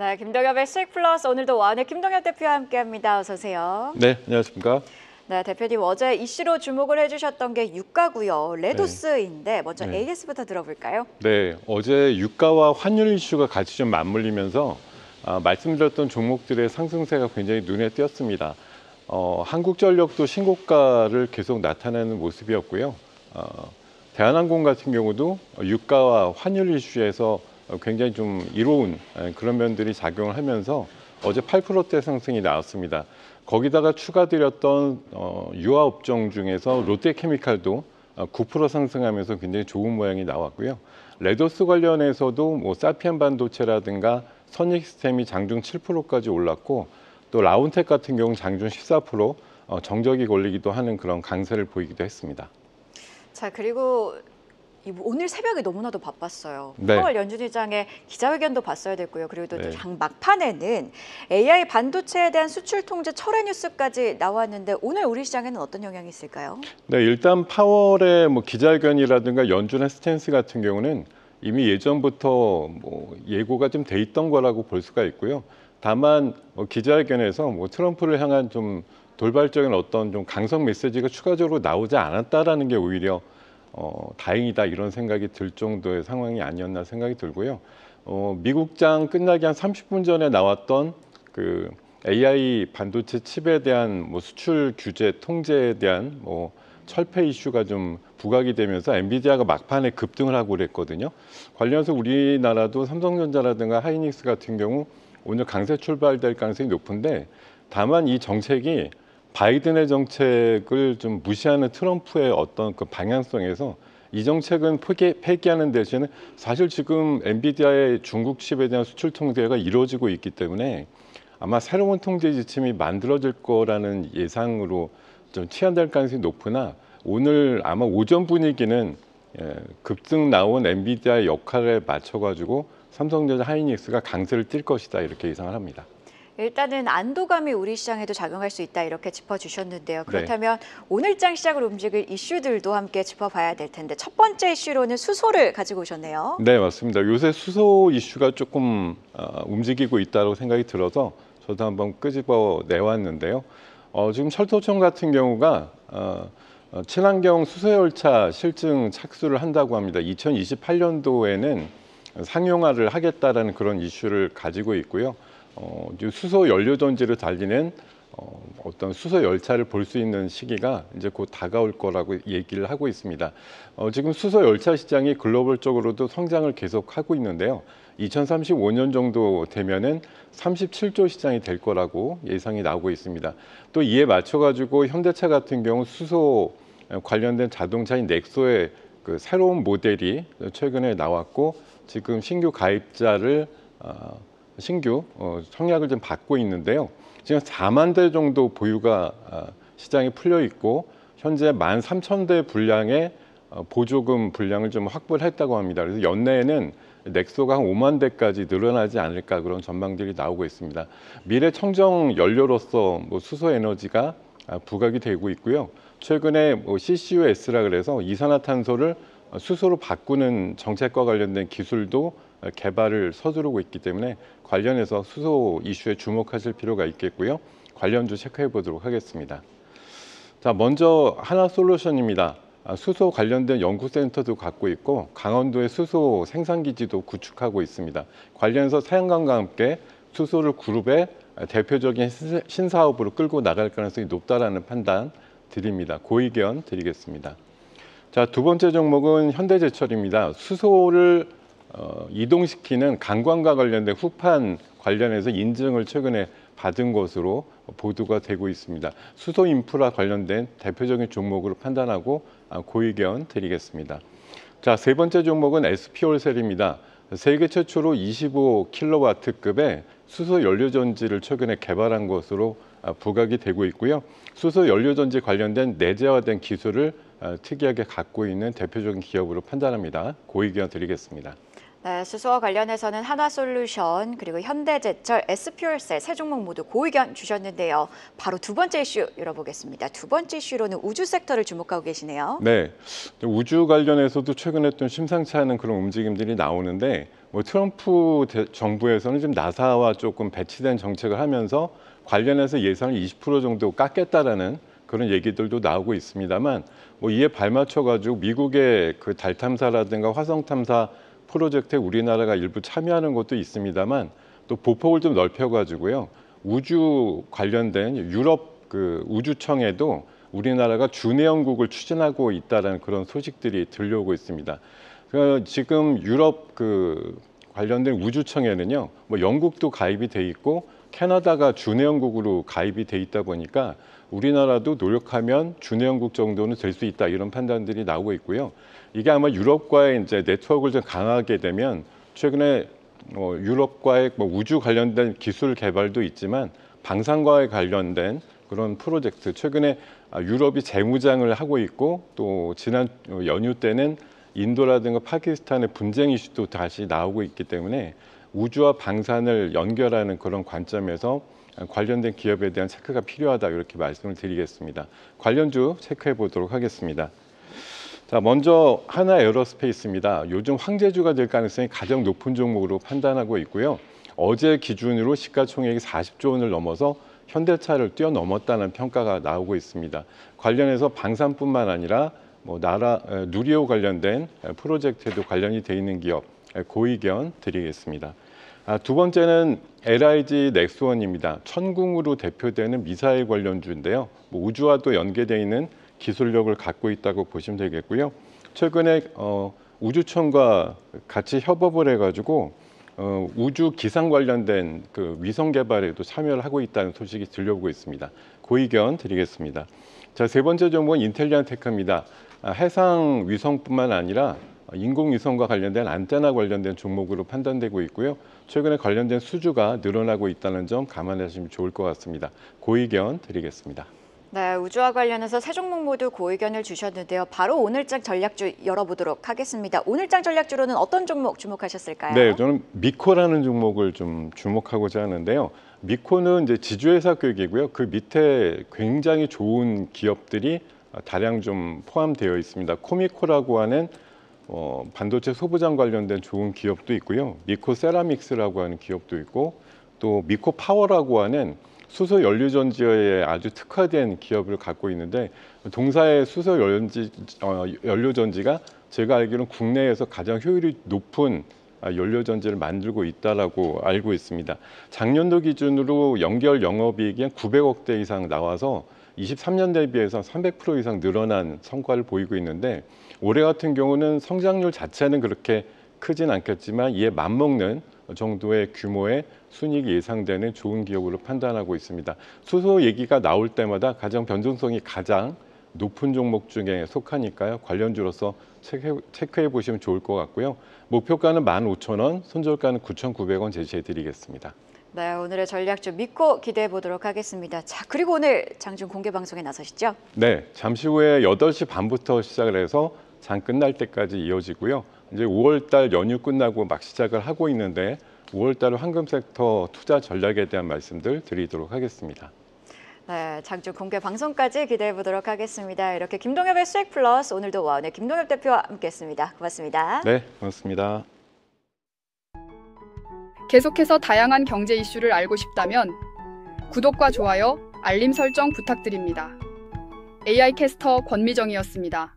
네, 김동엽의 수익 플러스 오늘도 와은의 김동엽 대표와 함께합니다. 어서 오세요. 네, 안녕하십니까? 네, 대표님 어제 이슈로 주목을 해주셨던 게 유가고요. 레도스인데 먼저 네. AS부터 들어볼까요? 네, 어제 유가와 환율 이슈가 같이 좀 맞물리면서 말씀드렸던 종목들의 상승세가 굉장히 눈에 띄었습니다. 한국전력도 신고가를 계속 나타내는 모습이었고요. 대한항공 같은 경우도 유가와 환율 이슈에서 굉장히 좀 이로운 그런 면들이 작용을 하면서 어제 8%대 상승이 나왔습니다. 거기다가 추가드렸던 유아업종 중에서 롯데케미칼도 9% 상승하면서 굉장히 좋은 모양이 나왔고요. 레더스 관련해서도 뭐 사피엔 반도체라든가 선익시스템이 장중 7%까지 올랐고 또 라운텍 같은 경우는 장중 14% 정적이 걸리기도 하는 그런 강세를 보이기도 했습니다. 자, 그리고 오늘 새벽에 너무나도 바빴어요. 네. 파월 연준의장의 기자회견도 봤어야 됐고요. 그리고 또 네. 장 막판에는 AI 반도체에 대한 수출 통제 철회 뉴스까지 나왔는데 오늘 우리 시장에는 어떤 영향이 있을까요? 네, 일단 파월의 뭐 기자회견이라든가 연준의 스탠스 같은 경우는 이미 예전부터 뭐 예고가 좀 돼 있던 거라고 볼 수가 있고요. 다만 기자회견에서 뭐 트럼프를 향한 좀 돌발적인 어떤 좀 강성 메시지가 추가적으로 나오지 않았다라는 게 오히려 다행이다 이런 생각이 들 정도의 상황이 아니었나 생각이 들고요. 미국장 끝나기 한 30분 전에 나왔던 그 AI 반도체 칩에 대한 뭐 수출 규제 통제에 대한 뭐 철폐 이슈가 좀 부각이 되면서 엔비디아가 막판에 급등을 하고 그랬거든요. 관련해서 우리나라도 삼성전자라든가 하이닉스 같은 경우 오늘 강세 출발될 가능성이 높은데 다만 이 정책이 바이든의 정책을 좀 무시하는 트럼프의 어떤 그 방향성에서 이 정책은 폐기하는 대신에 사실 지금 엔비디아의 중국 칩에 대한 수출 통제가 이루어지고 있기 때문에 아마 새로운 통제 지침이 만들어질 거라는 예상으로 좀 취한될 가능성이 높으나 오늘 아마 오전 분위기는 급등 나온 엔비디아의 역할에 맞춰가지고 삼성전자 하이닉스가 강세를 띌 것이다 이렇게 예상을 합니다. 일단은 안도감이 우리 시장에도 작용할 수 있다 이렇게 짚어주셨는데요. 그렇다면 네. 오늘장 시장을 움직일 이슈들도 함께 짚어봐야 될 텐데 첫 번째 이슈로는 수소를 가지고 오셨네요. 네, 맞습니다. 요새 수소 이슈가 조금 움직이고 있다고 생각이 들어서 저도 한번 끄집어 내왔는데요. 지금 철도청 같은 경우가 친환경 수소열차 실증 착수를 한다고 합니다. 2028년도에는 상용화를 하겠다라는 그런 이슈를 가지고 있고요. 수소 연료 전지를 달리는 어떤 수소 열차를 볼 수 있는 시기가 이제 곧 다가올 거라고 얘기를 하고 있습니다. 지금 수소 열차 시장이 글로벌적으로도 성장을 계속하고 있는데요. 2035년 정도 되면은 37조 시장이 될 거라고 예상이 나오고 있습니다. 또 이에 맞춰가지고 현대차 같은 경우 수소 관련된 자동차인 넥소의 그 새로운 모델이 최근에 나왔고 지금 신규 가입자를 신규 청약을 좀 받고 있는데요. 지금 4만 대 정도 보유가 시장에 풀려 있고 현재 13,000대 분량의 보조금 분량을 좀 확보를 했다고 합니다. 그래서 연내에는 넥소가 한 5만 대까지 늘어나지 않을까 그런 전망들이 나오고 있습니다. 미래 청정 연료로서 뭐 수소 에너지가 부각이 되고 있고요. 최근에 뭐 CCUS라 그래서 이산화탄소를 수소로 바꾸는 정책과 관련된 기술도 개발을 서두르고 있기 때문에 관련해서 수소 이슈에 주목하실 필요가 있겠고요. 관련주 체크해 보도록 하겠습니다. 자, 먼저 하나솔루션입니다. 수소 관련된 연구센터도 갖고 있고 강원도의 수소 생산기지도 구축하고 있습니다. 관련해서 태양광과 함께 수소를 그룹의 대표적인 신사업으로 끌고 나갈 가능성이 높다라는 판단 드립니다. 고의견 드리겠습니다. 자, 두 번째 종목은 현대제철입니다. 수소를 이동시키는 관광과 관련된 후판 관련해서 인증을 최근에 받은 것으로 보도가 되고 있습니다. 수소 인프라 관련된 대표적인 종목으로 판단하고 고의견 드리겠습니다. 자, 세 번째 종목은 SP올셀입니다. 세계 최초로 25kW급의 수소 연료전지를 최근에 개발한 것으로 부각이 되고 있고요. 수소 연료전지 관련된 내재화된 기술을 특이하게 갖고 있는 대표적인 기업으로 판단합니다. 고의견 드리겠습니다. 네, 수소와 관련해서는 한화솔루션 그리고 현대제철, SP올셀 세 종목 모두 고의견 주셨는데요. 바로 두 번째 이슈 열어보겠습니다. 두 번째 이슈로는 우주 섹터를 주목하고 계시네요. 네, 우주 관련해서도 최근에 좀 심상치 않은 그런 움직임들이 나오는데 트럼프 정부에서는 지금 나사와 조금 배치된 정책을 하면서 관련해서 예산을 20% 정도 깎겠다라는 그런 얘기들도 나오고 있습니다만 이에 발맞춰가지고 미국의 그 달 탐사라든가 화성 탐사 프로젝트에 우리나라가 일부 참여하는 것도 있습니다만 또 보폭을 좀 넓혀가지고요. 우주 관련된 유럽 그 우주청에도 우리나라가 준해영국을 추진하고 있다는 그런 소식들이 들려오고 있습니다. 지금 유럽 그 관련된 우주청에는요, 영국도 가입이 돼 있고 캐나다가 준해영국으로 가입이 돼 있다 보니까 우리나라도 노력하면 준해영국 정도는 될 수 있다 이런 판단들이 나오고 있고요. 이게 아마 유럽과의 이제 네트워크를 좀 강화하게 되면 최근에 유럽과의 우주 관련된 기술 개발도 있지만 방산과에 관련된 그런 프로젝트 최근에 유럽이 재무장을 하고 있고 또 지난 연휴 때는 인도라든가 파키스탄의 분쟁 이슈도 다시 나오고 있기 때문에 우주와 방산을 연결하는 그런 관점에서 관련된 기업에 대한 체크가 필요하다 이렇게 말씀을 드리겠습니다. 관련주 체크해 보도록 하겠습니다. 자, 먼저 하나에어로스페이스입니다. 요즘 황제주가 될 가능성이 가장 높은 종목으로 판단하고 있고요. 어제 기준으로 시가총액이 40조 원을 넘어서 현대차를 뛰어넘었다는 평가가 나오고 있습니다. 관련해서 방산뿐만 아니라 누리호 관련된 프로젝트에도 관련이 돼 있는 기업 고의견 드리겠습니다. 두 번째는 LIG 넥스원입니다. 천궁으로 대표되는 미사일 관련주인데요. 우주와 또 연계되어 있는 기술력을 갖고 있다고 보시면 되겠고요. 최근에 우주청과 같이 협업을 해가지고 우주 기상 관련된 그 위성 개발에도 참여를 하고 있다는 소식이 들려오고 있습니다. 고의견 드리겠습니다. 자, 세 번째 종목은 인텔리안 테크입니다. 해상 위성뿐만 아니라 인공위성과 관련된 안테나 관련된 종목으로 판단되고 있고요. 최근에 관련된 수주가 늘어나고 있다는 점 감안하시면 좋을 것 같습니다. 고의견 드리겠습니다. 네, 우주와 관련해서 세 종목 모두 고의견을 주셨는데요. 바로 오늘장 전략주 열어보도록 하겠습니다. 오늘장 전략주로는 어떤 종목 주목하셨을까요? 네, 저는 미코라는 종목을 좀 주목하고자 하는데요. 미코는 이제 지주회사 교육이고요. 그 밑에 굉장히 좋은 기업들이 다량 좀 포함되어 있습니다. 코미코라고 하는 반도체 소부장 관련된 좋은 기업도 있고요. 미코 세라믹스라고 하는 기업도 있고 또 미코 파워라고 하는 수소 연료전지에 아주 특화된 기업을 갖고 있는데 동사의 수소 연료전지가 제가 알기로는 국내에서 가장 효율이 높은 연료전지를 만들고 있다라고 알고 있습니다. 작년도 기준으로 연결 영업이익이 한 900억대 이상 나와서 23년 대비해서 300% 이상 늘어난 성과를 보이고 있는데 올해 같은 경우는 성장률 자체는 그렇게 크진 않겠지만 이에 맞먹는 정도의 규모의 순이익이 예상되는 좋은 기업으로 판단하고 있습니다. 수소 얘기가 나올 때마다 가장 변동성이 가장 높은 종목 중에 속하니까요. 관련주로서 체크해 보시면 좋을 것 같고요. 목표가는 15,000원, 손절가는 9,900원 제시해 드리겠습니다. 네, 오늘의 전략주 미코 기대해 보도록 하겠습니다. 자, 그리고 오늘 장중 공개 방송에 나서시죠? 네, 잠시 후에 8시 반부터 시작을 해서 장 끝날 때까지 이어지고요. 이제 5월달 연휴 끝나고 막 시작을 하고 있는데 5월달 황금 섹터 투자 전략에 대한 말씀들 드리도록 하겠습니다. 네, 장중 공개 방송까지 기대해 보도록 하겠습니다. 이렇게 김동엽의 수익 플러스 오늘도 와운의 김동엽 대표와 함께했습니다. 고맙습니다. 네, 고맙습니다. 계속해서 다양한 경제 이슈를 알고 싶다면 구독과 좋아요, 알림 설정 부탁드립니다. AI 캐스터 권미정이었습니다.